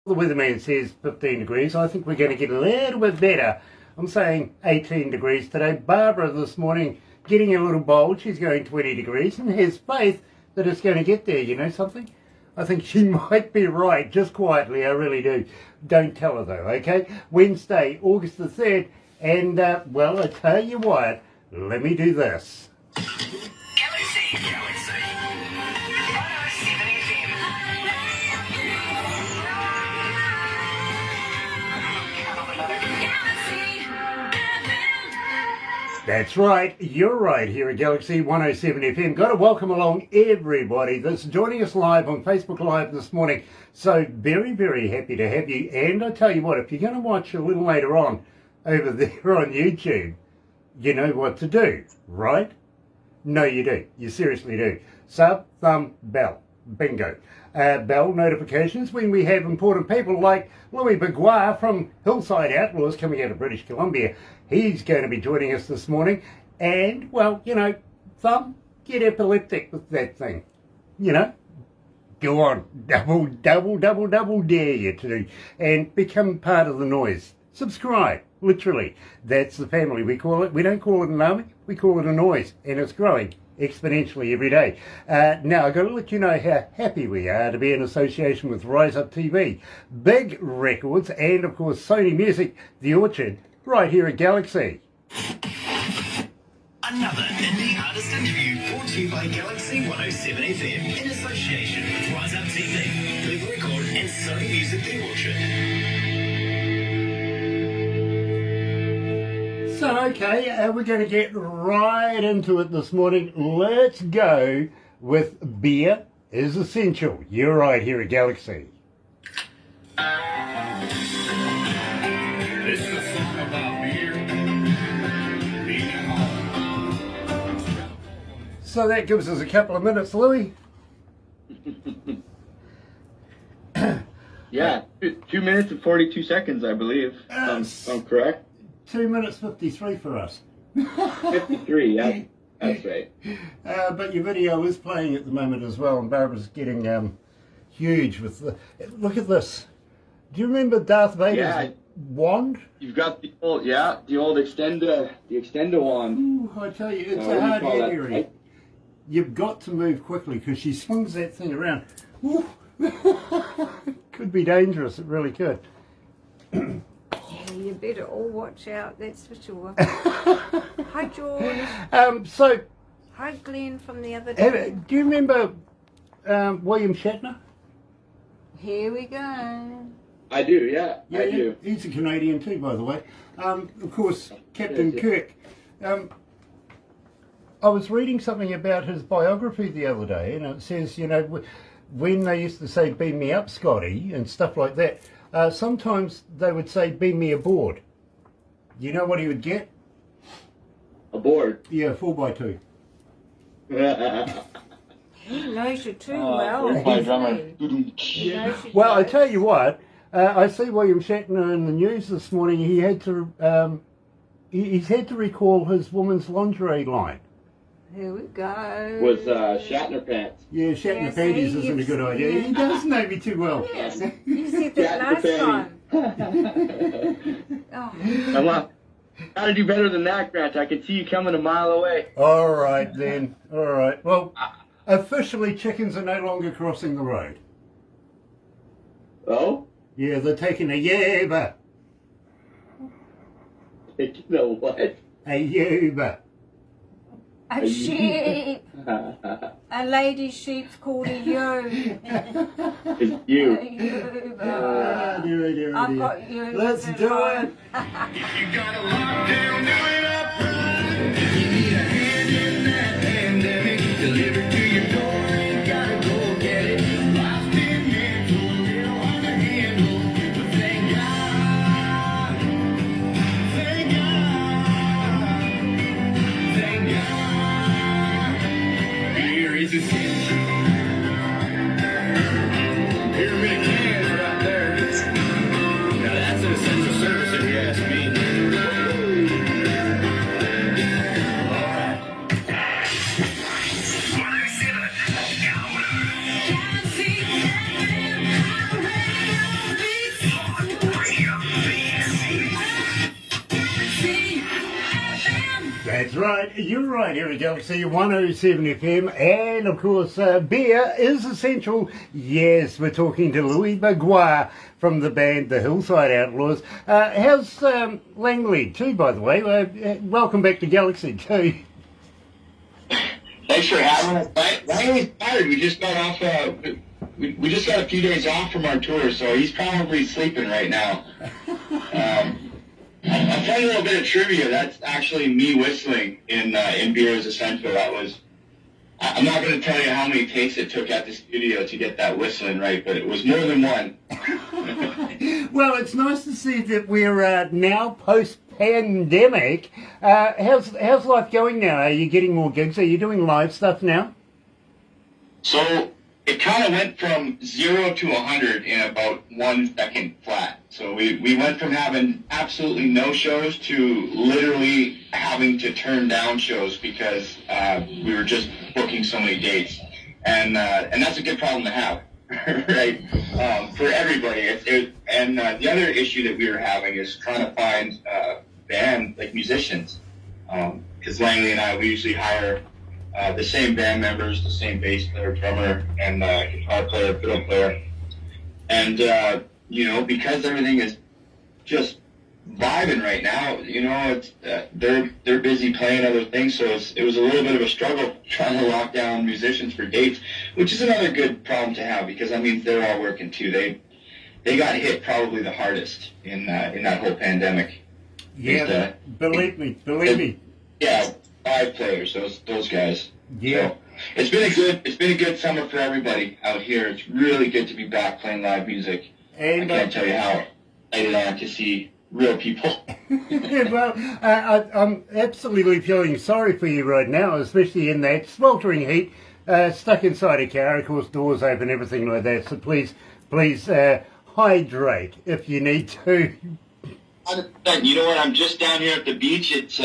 The weatherman says 15 degrees. I think we're going to get a little bit better. I'm saying 18 degrees today. Barbara this morning getting a little bold. She's going 20 degrees and has faith that it's going to get there. You know something? I think she might be right, just quietly. I really do. Don't tell her though, okay? Wednesday, August the 3rd. And, well, I tell you what, let me do this. That's right, you're right here at Galaxy 107 FM. Got to welcome along everybody that's joining us live on Facebook Live this morning. So very, very happy to have you. And I tell you what, if you're going to watch a little later on over there on YouTube, you know what to do, right? No, you do. You seriously do. Sub, thumb, bell. Bingo. Bell notifications when we have important people like Louis Bourgois from Hillside Outlaws coming out of British Columbia. He's going to be joining us this morning. And, well, you know, thumb, get epileptic with that thing. You know, go on. Double dare you to. And become part of the noise. Subscribe. Literally. That's the family. We call it. We don't call it an army. We call it a noise. And it's growing exponentially every day. Now, I've got to let you know how happy we are to be in association with Rise Up TV, Big Records, and of course Sony Music, The Orchard, right here at Galaxy. Another indie artist interview brought to you by Galaxy 107 FM in association with Rise Up TV, Big Record, and Sony Music, The Orchard. So, okay, we're going to get right into it this morning. Let's go with Beer is Essential. You're right here at Galaxy. This is a song about beer being at home. So that gives us a couple of minutes, Louis. Yeah, 2 minutes and 42 seconds, I believe. I'm correct. 2 minutes 53 for us. 53, yeah, that's right. But your video is playing at the moment as well, and Barbara's getting huge with the. Look at this. Do you remember Darth Vader's wand? You've got the old, extender wand. Ooh, I tell you, it's a hard hit area. You've got to move quickly because she swings that thing around. Ooh. Could be dangerous. It really could. You better all watch out, that's for sure. Hi, George. So, hi, Glenn from the other day. do you remember William Shatner? Here we go. I do, yeah, I do. He's a Canadian too, by the way. Of course, Captain Kirk. I was reading something about his biography the other day, and it says, you know, when they used to say, beam me up, Scotty, and stuff like that, sometimes they would say, beam me aboard. You know what he would get? Aboard? Yeah, 4x2. He knows you too well. My drummer. Well, I tell you what, I see William Shatner in the news this morning. He had to, he's had to recall his woman's lingerie line. Here we go. With Shatner pants. Yeah, Shatner panties isn't a good idea. He does know me too well. Yes, you said that last time. Oh. Come on. Gotta do better than that, Grant. I can see you coming a mile away. All right, then. All right. Well, officially, chickens are no longer crossing the road. Oh? Yeah, they're taking a Uber. You know what? A Uber. A sheep. A lady sheep's called a ewe. It's you. A ewe. Dear. I've got you. Let's do it. If you got a lockdown, do it up front. If you need a hand in that pandemic, delivered to your door, you gotta go get it. Life's been mental, little hard to handle, but thank God, thank God, beer is essential. Pyramid cans right there. Now that's an essential service if you ask me. That's right. You're right here at Galaxy 107 FM. And, of course, beer is essential. Yes, we're talking to Louis Maguire from the band The Hillside Outlaws. How's Langley, too, by the way? Welcome back to Galaxy, too. Thanks for having us. Langley's tired. We just got off. We just got a few days off from our tour, so he's probably sleeping right now. I'll tell you a little bit of trivia. That's actually me whistling in Beer is Essential. I'm not going to tell you how many takes it took at the studio to get that whistling right, but it was more than one. Well, it's nice to see that we're now post-pandemic. How's life going now? Are you getting more gigs? Are you doing live stuff now? So it kind of went from 0 to 100 in about 1 second flat. So we went from having absolutely no shows to literally having to turn down shows because we were just booking so many dates. And that's a good problem to have, right? For everybody. And the other issue that we were having is trying to find band, like musicians. Because Langley and I, we usually hire the same band members, the same bass player, drummer, and guitar player, fiddle player. And, because everything is just vibing right now, it's they're busy playing other things, so it was a little bit of a struggle trying to lock down musicians for dates, which is another good problem to have because that means they're all working too. They got hit probably the hardest in that whole pandemic. Yeah, believe me. Yeah, 5 players, those guys. Yeah. So, it's been a good summer for everybody out here. It's really good to be back playing live music. And I can't tell you how excited I am to see real people. Well, I'm absolutely feeling sorry for you right now, especially in that sweltering heat, stuck inside a car, of course, doors open, everything like that. So please, hydrate if you need to. You know what? I'm just down here at the beach. It's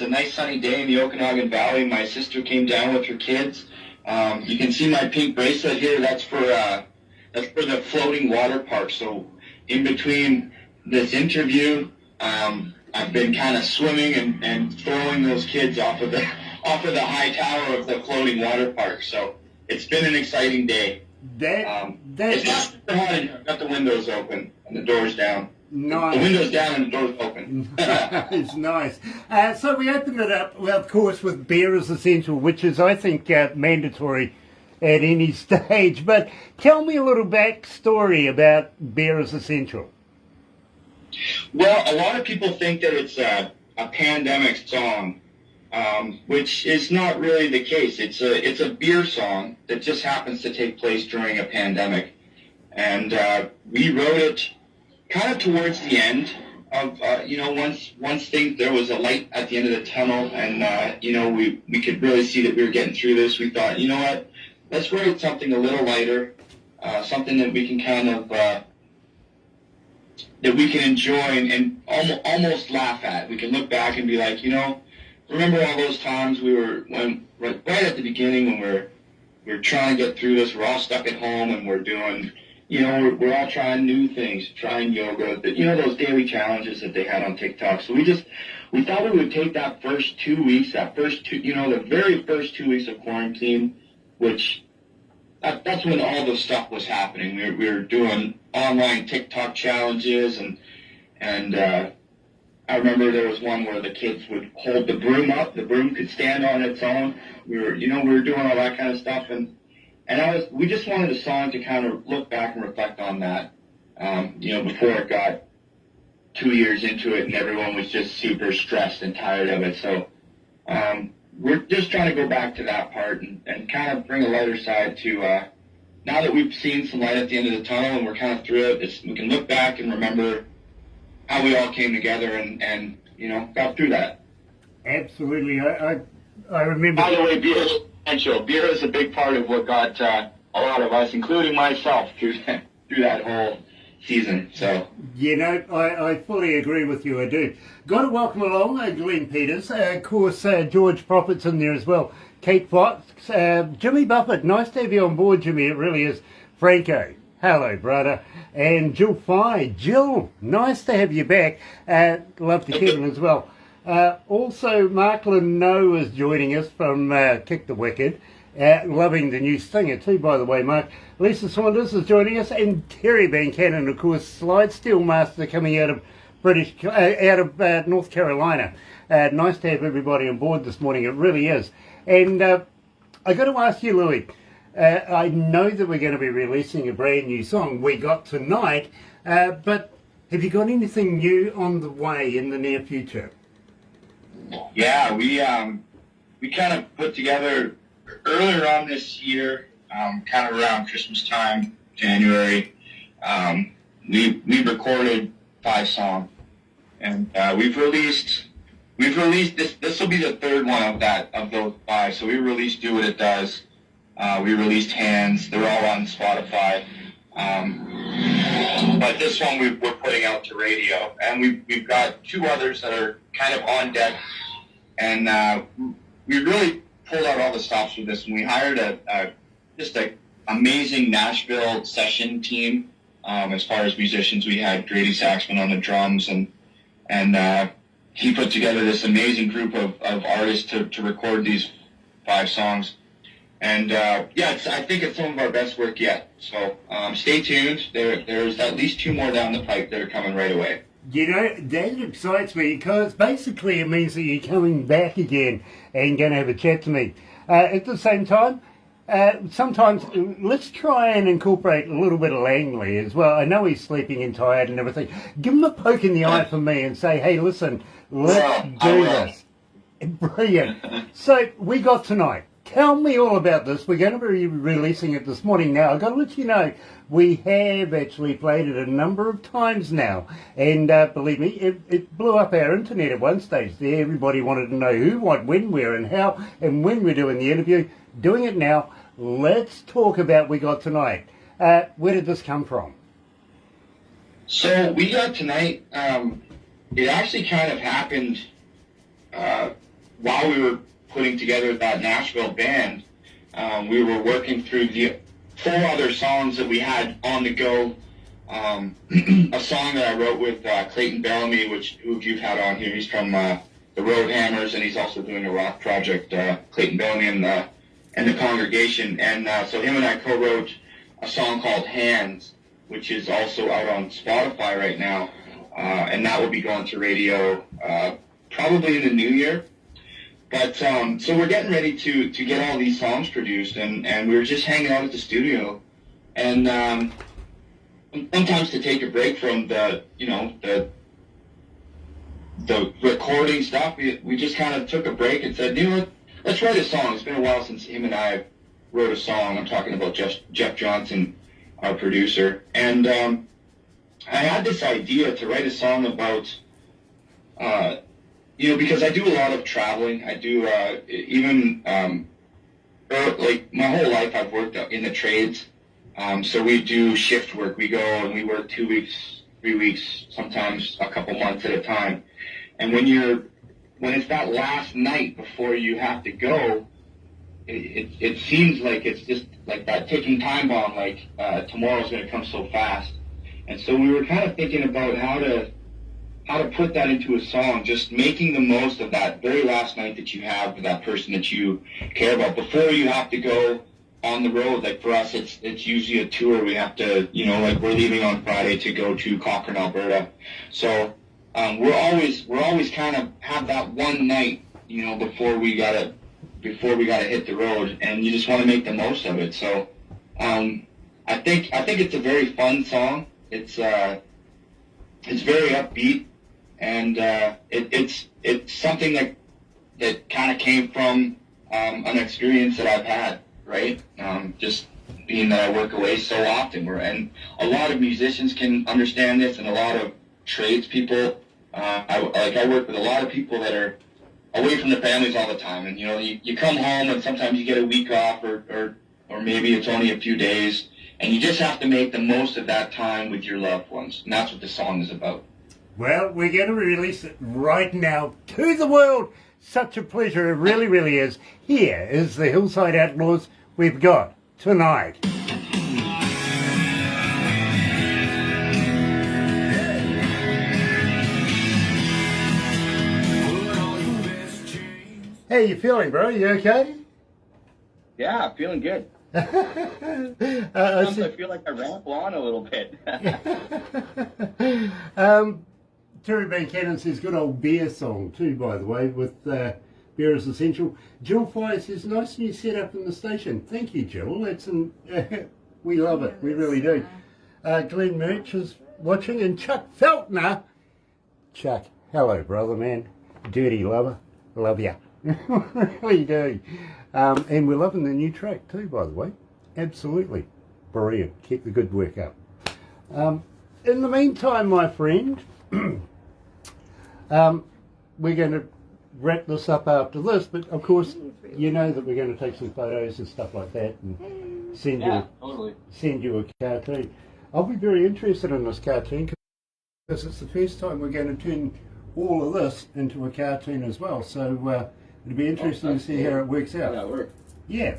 a nice sunny day in the Okanagan Valley. My sister came down with her kids. You can see my pink bracelet here. That's for the floating water park. So in between this interview, I've been kind of swimming and throwing those kids off of the high tower of the floating water park. So it's been an exciting day. It's not super hot in here. I've got the windows open and the doors down. Nice. The window's down and the door's open. It's nice. So we opened it up, well, of course, with Beer is Essential, which is, I think, mandatory at any stage. But tell me a little backstory about Beer is Essential. Well, a lot of people think that it's a pandemic song, which is not really the case. It's a beer song that just happens to take place during a pandemic. And we wrote it kind of towards the end of, once there was a light at the end of the tunnel and, we could really see that we were getting through this. We thought, you know what, let's write something a little lighter, something that we can kind of, that we can enjoy and almost laugh at. We can look back and be like, remember all those times right at the beginning when we're trying to get through this, we're all stuck at home and we're doing, we're all trying new things, trying yoga, those daily challenges that they had on TikTok. So we thought we would take that first 2 weeks, the very first 2 weeks of quarantine, which that's when all this stuff was happening. We were doing online TikTok challenges and I remember there was one where the kids would hold the broom up, the broom could stand on its own. We were doing all that kind of stuff and we just wanted a song to kind of look back and reflect on that, before it got 2 years into it and everyone was just super stressed and tired of it. So we're just trying to go back to that part and kind of bring a lighter side to, now that we've seen some light at the end of the tunnel and we're kind of through it, we can look back and remember how we all came together and got through that. Absolutely. I remember. By the way, beer is essential. Beer is a big part of what got a lot of us, including myself, through that whole season. So I fully agree with you. I do. Got to welcome along Glenn Peters, of course, George Prophet's in there as well. Kate Fox, Jimmy Buffett. Nice to have you on board, Jimmy. It really is. Franco. Hello, brother. And Jill Fye. Jill, nice to have you back. Love to Kevin as well. Also, Marklin No is joining us from Kick the Wicked. Loving the new singer too, by the way, Mark. Lisa Saunders is joining us, and Terry Bancannon, of course, slide steel master coming out of North Carolina. Nice to have everybody on board this morning. It really is. And I got to ask you, Louis. I know that we're going to be releasing a brand new song, We Got Tonight, but have you got anything new on the way in the near future? Yeah, we kind of put together earlier on this year, kind of around Christmas time, January. We recorded 5 songs, and we've released this. This will be the third one of those 5. So we released Do What It Does. We released Hands. They're all on Spotify. But this one we're putting out to radio, and we've got 2 others that are kind of on deck. And we really pulled out all the stops with this, and we hired just an amazing Nashville session team. As far as musicians, we had Grady Saxman on the drums, and he put together this amazing group of artists to record these 5 songs. And I think it's some of our best work yet. So stay tuned. There's at least 2 more down the pipe that are coming right away. You know, that excites me because basically it means that you're coming back again and going to have a chat to me. At the same time, sometimes let's try and incorporate a little bit of Langley as well. I know he's sleeping and tired and everything. Give him a poke in the eye for me and say, hey, listen, let's do this. Brilliant. So We Got Tonight. Tell me all about this. We're going to be releasing it this morning. Now, I've got to let you know, we have actually played it a number of times now. And believe me, it blew up our internet at one stage there. Everybody wanted to know who, what, when, where, and how, and when we're doing the interview. Doing it now. Let's talk about We Got Tonight. Where did this come from? So We Got Tonight, it actually kind of happened while we were putting together that Nashville band. We were working through the 4 other songs that we had on the go. A song that I wrote with Clayton Bellamy, who you've had on here. He's from the Road Hammers, and he's also doing a rock project, Clayton Bellamy and the Congregation. And so him and I co-wrote a song called Hands, which is also out on Spotify right now. And that will be going to radio probably in the new year. But so we're getting ready to get all these songs produced, and we were just hanging out at the studio, and sometimes to take a break from the recording stuff, we just kind of took a break and said, let's write a song. It's been a while since him and I wrote a song. I'm talking about Jeff Johnson, our producer, and I had this idea to write a song about. Because I do a lot of traveling. I do like my whole life I've worked in the trades. So we do shift work. We go and we work 2 weeks, 3 weeks, sometimes a couple months at a time. And when it's that last night before you have to go, it seems like it's just like that ticking time bomb. Like tomorrow's going to come so fast. And so we were kind of thinking about how to put that into a song, just making the most of that very last night that you have with that person that you care about before you have to go on the road. Like for us, it's usually a tour. We have to, like we're leaving on Friday to go to Cochrane, Alberta. So we're always kind of have that one night, before we gotta hit the road, and you just want to make the most of it. So I think it's a very fun song. It's very upbeat. And it's something that kind of came from an experience that I've had, right? Just being that I work away so often, and a lot of musicians can understand this, and a lot of tradespeople. I work with a lot of people that are away from their families all the time, and you come home and sometimes you get a week off, or maybe it's only a few days, and you just have to make the most of that time with your loved ones, and that's what the song is about. Well, we're going to release it right now to the world. Such a pleasure. It really, really is. Here is the Hillside Outlaws. We've got Tonight. Put How you feeling, bro? You okay? Yeah, feeling good. I Sometimes see- I feel like I ramble on a little bit. Terry Van Cannon says good old beer song too, by the way, with beer is essential. Jill Fire says nice new setup in the station. Thank you, Jill. That's we love it. We really do. Glenn Murch is watching, and Chuck Feltner. Chuck, hello, brother, man. Dirty lover, love ya. We do. And we're loving the new track too, by the way. Absolutely. Brilliant. Keep the good work up. In the meantime, my friend, we're going to wrap this up after this, but of course, you know that we're going to take some photos and stuff like that and send you a cartoon. I'll be very interested in this cartoon because it's the first time we're going to turn all of this into a cartoon as well. So it'll be interesting to see how it works out. Yeah,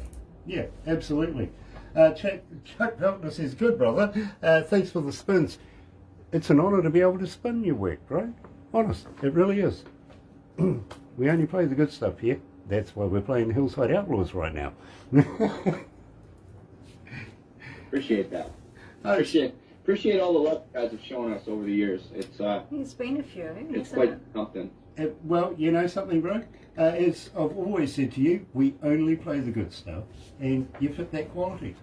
absolutely. Chuck Feltner says, good brother, thanks for the spins. It's an honour to be able to spin your work, right? Honest, it really is. We only play the good stuff here. That's why we're playing Hillside Outlaws right now. Appreciate that. Appreciate all the love you guys have shown us over the years. There's been a few, It's hasn't quite it? something. Well, you know something, bro? As I've always said to you, we only play the good stuff, and you fit that quality,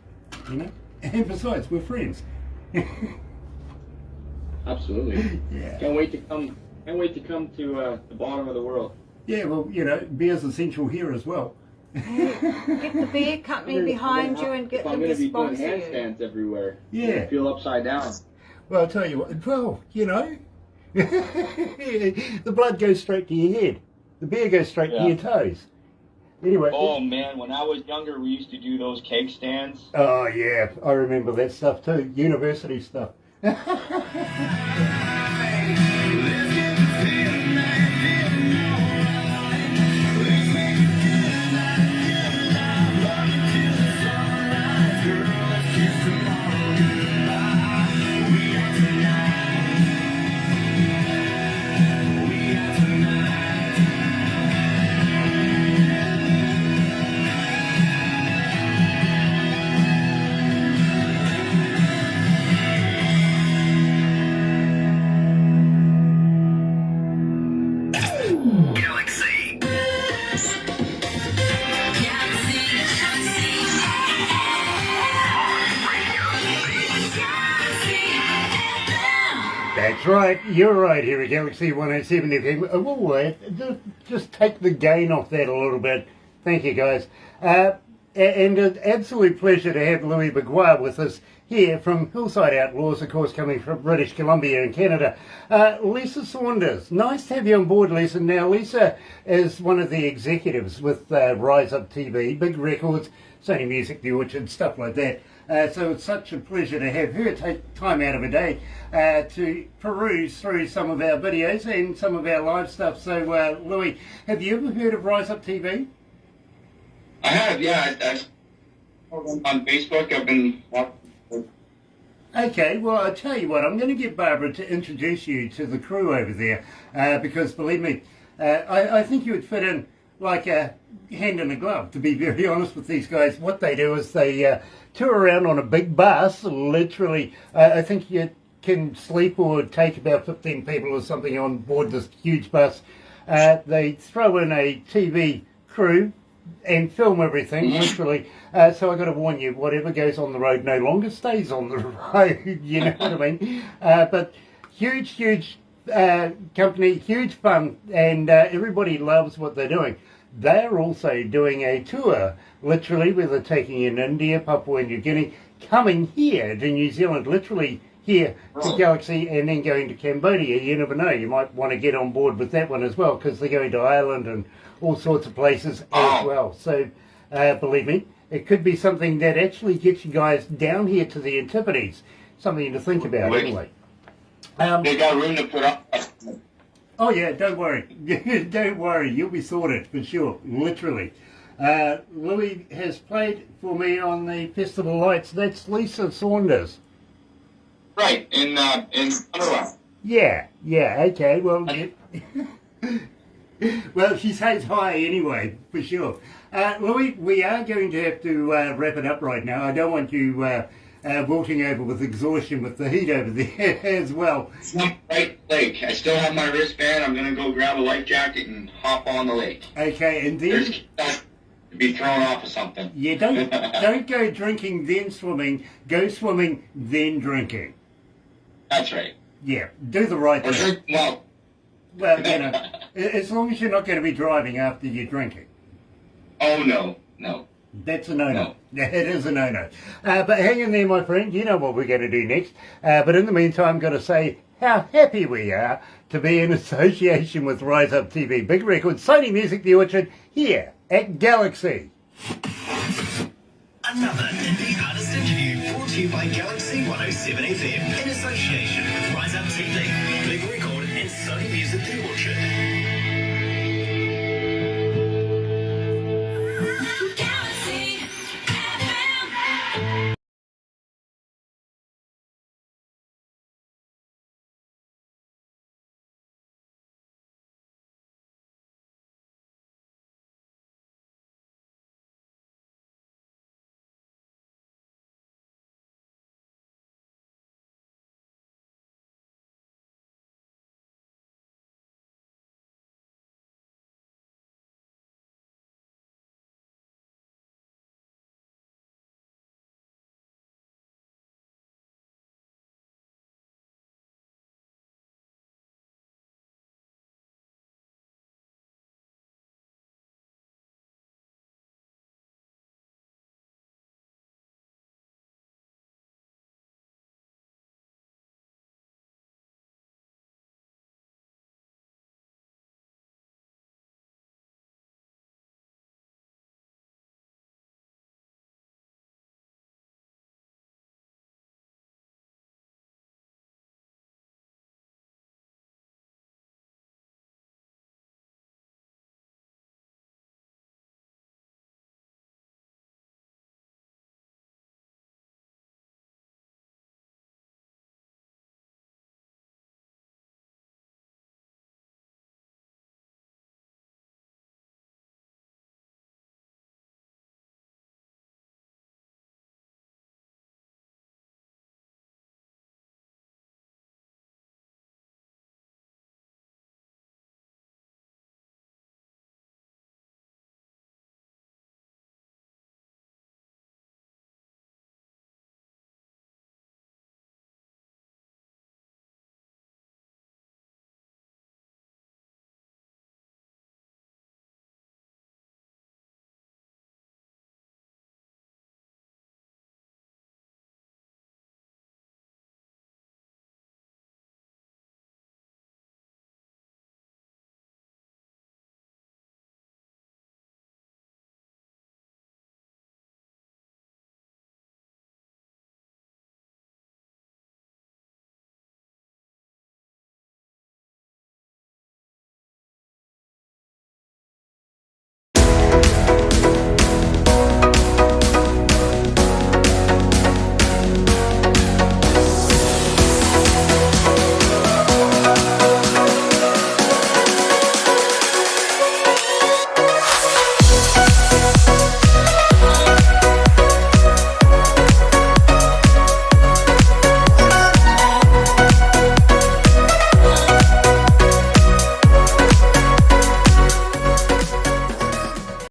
you know? And besides, we're friends. Absolutely. Yeah. Can't wait to come to the bottom of the world. Yeah, well, you know, beer's essential here as well. Get the beer company behind you and get If I'm them going to to be doing sponsor you. handstands everywhere. Yeah. I feel upside down. Well, I'll tell you what, well, you know, the blood goes straight to your head. The beer goes straight to your toes. Anyway. Oh man, when I was younger, we used to do those cake stands. Oh, yeah, I remember that stuff too. University stuff. Galaxy. That's right, you're right here at Galaxy 107 FM. Just take the gain off that a little bit. Thank you, guys. And an absolute pleasure to have Louis Bagois with us here from Hillside Outlaws, of course, coming from British Columbia in Canada. Lisa Saunders, nice to have you on board, Lisa. Now, Lisa is one of the executives with Rise Up TV, big records, Sony Music, The Orchard, stuff like that. So it's such a pleasure to have her take time out of her day to peruse through some of our videos and some of our live stuff. So, Louis, have you ever heard of Rise Up TV? I have, yeah. On Facebook, I've been watching. Okay, well, I'll tell you what, I'm going to get Barbara to introduce you to the crew over there, because believe me, I think you would fit in like a hand in a glove, to be very honest with these guys. What they do is they tour around on a big bus, literally. I think you can sleep or take about 15 people or something on board this huge bus. They throw in a TV crew and film everything, literally. So I got to warn you, whatever goes on the road no longer stays on the road, you know what I mean? But huge company, huge fun, and everybody loves what they're doing. They're also doing a tour, literally, where they're taking in India, Papua New Guinea, coming here to New Zealand, literally here to Galaxy, and then going to Cambodia. You never know, you might want to get on board with that one as well, because they're going to Ireland and all sorts of places as well. So, believe me, it could be something that actually gets you guys down here to the Antipodes. Something to think about, anyway. They got room to put up. Oh yeah, don't worry. Don't worry, you'll be sorted for sure, literally. Louis has played for me on the Festival Lights. That's Lisa Saunders. Right, in Ottawa. Yeah, okay, well, Well, she says hi anyway, for sure. Louis, we are going to have to wrap it up right now. I don't want you wilting over with exhaustion with the heat over there as well. It's not right lake. I still have my wristband. I'm gonna go grab a life jacket and hop on the lake. Okay, and then There's to be thrown off of something. yeah, don't go drinking then swimming. Go swimming then drinking. That's right. Yeah, do the right Or thing. drink well. Well, you know, as long as you're not going to be driving after you're drinking. Oh no, no. That's a no-no. It is a no-no. But hang in there, my friend. You know what we're going to do next. But in the meantime, I'm going to say how happy we are to be in association with Rise Up TV. Big Record, Sony Music, The Orchard, here at Galaxy. Another indie artist interview brought to you by Galaxy 107 FM in association with Rise Up TV, Big Record, and Sony Music The Orchard.